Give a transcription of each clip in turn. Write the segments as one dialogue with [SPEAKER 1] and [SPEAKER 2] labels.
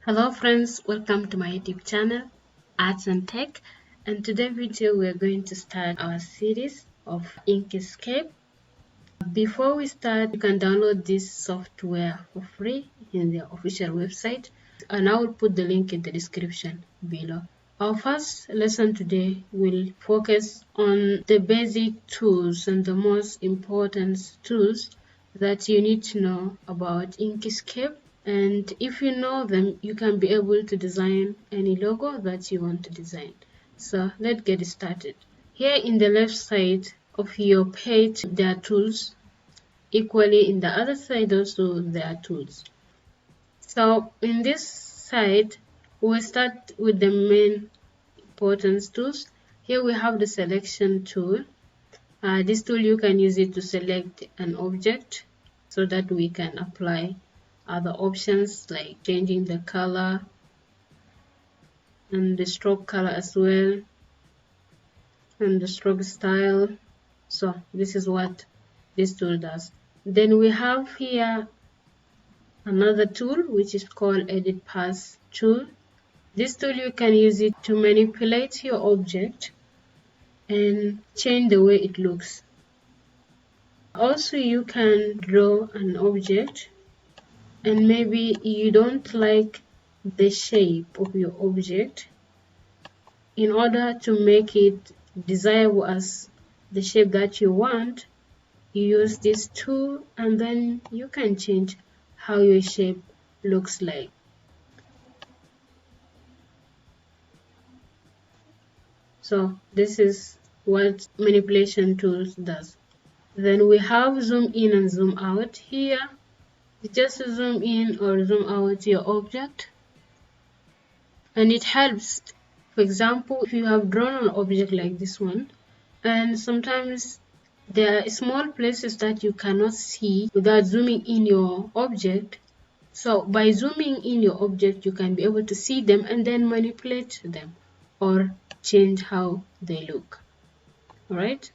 [SPEAKER 1] Hello friends, welcome to my YouTube channel Art&Tech, and today video we are going to start our series of Inkscape. Before we start, you can download this software for free in their official website, and I will put the link in the description below. Our first lesson today will focus on the basic tools and the most important tools that you need to know about Inkscape. And if you know them, you can be able to design any logo that you want to design. So let's get started. Here in the left side of your page, there are tools. Equally in the other side also there are tools. So in this side, we'll start with the main important tools. Here we have the selection tool. This tool you can use it to select an object so that we can apply other options like changing the color and the stroke color as well, and the stroke style. So this is what this tool does. Then we have here another tool which is called edit path tool. This tool you can use it to manipulate your object and change the way it looks. Also you can draw an object and maybe you don't like the shape of your object. In order to make it desirable as the shape that you want, you use this tool and then you can change how your shape looks like. So this is what manipulation tools does. Then we have zoom in and zoom out. Here just zoom in or zoom out your object, and it helps. For example, if you have drawn an object like this one, and sometimes there are small places that you cannot see without zooming in your object. So by zooming in your object, you can be able to see them and then manipulate them or change how they look. All right.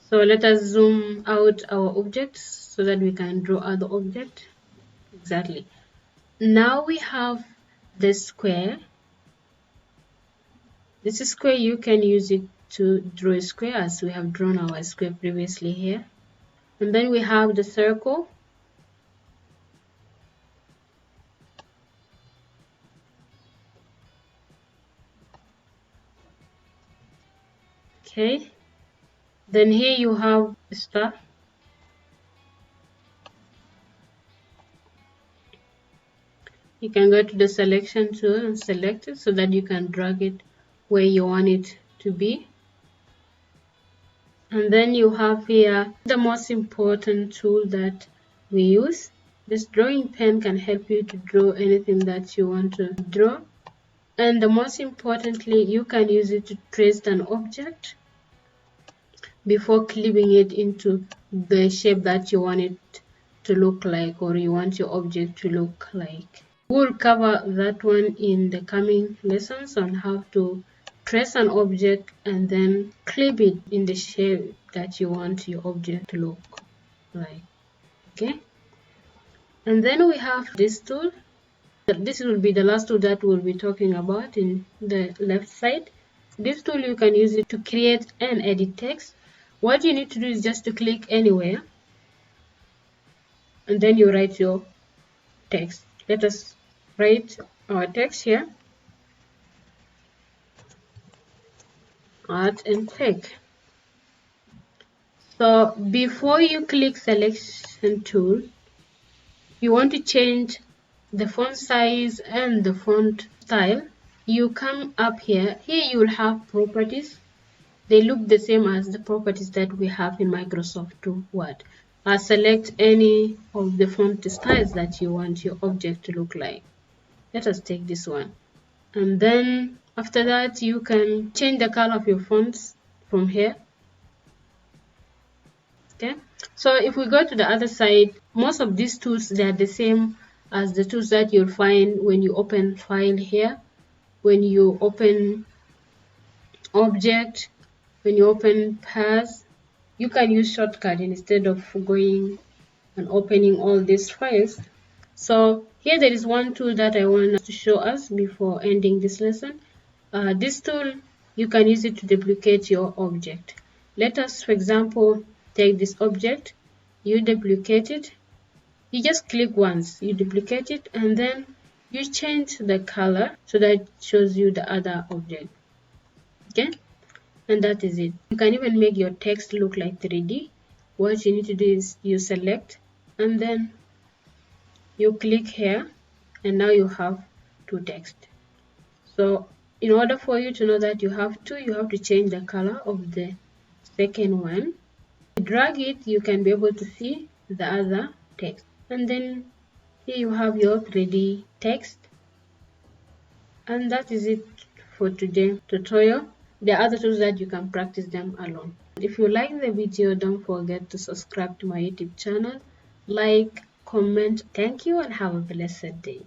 [SPEAKER 1] So let us zoom out our objects so that we can draw other objects. Exactly. Now we have the square. This square you can use it to draw a square as we have drawn our square previously here. And then we have the circle. Okay. Then here you have a star. You can go to the selection tool and select it so that you can drag it where you want it to be. And then you have here the most important tool that we use. This drawing pen can help you to draw anything that you want to draw. And the most importantly, you can use it to trace an object before clipping it into the shape that you want it to look like, or you want your object to look like. We'll cover that one in the coming lessons on how to trace an object and then clip it in the shape that you want your object to look like. Okay. And then we have this tool. This will be the last tool that we'll be talking about in the left side. This tool you can use it to create and edit text. What you need to do is just to click anywhere and then you write your text. Let us write our text here. Art&Tech. So before you click selection tool, you want to change the font size and the font style. You come up here. Here you will have properties. They look the same as the properties that we have in Microsoft Word. Select any of the font styles that you want your object to look like. Let us take this one. And then after that, you can change the color of your fonts from here. Okay. So if we go to the other side, most of these tools, they are the same as the tools that you'll find when you open file here, when you open object, when you open path. You can use shortcut instead of going and opening all these files. So Here there is one tool that I want to show us before ending this lesson. This tool, you can use it to duplicate your object. Let us, for example, take this object, you duplicate it, you just click once, you duplicate it, and then you change the color so that it shows you the other object. Okay, and that is it. You can even make your text look like 3D. What you need to do is you select and then you click here, and now you have two text. So in order for you to know that you have two, you have to change the color of the second one. If you drag it, you can be able to see the other text. And then here you have your 3D text. And that is it for today's tutorial. There are other tools that you can practice them alone. If you like the video, don't forget to subscribe to my YouTube channel, like, comment. Thank you and have a blessed day.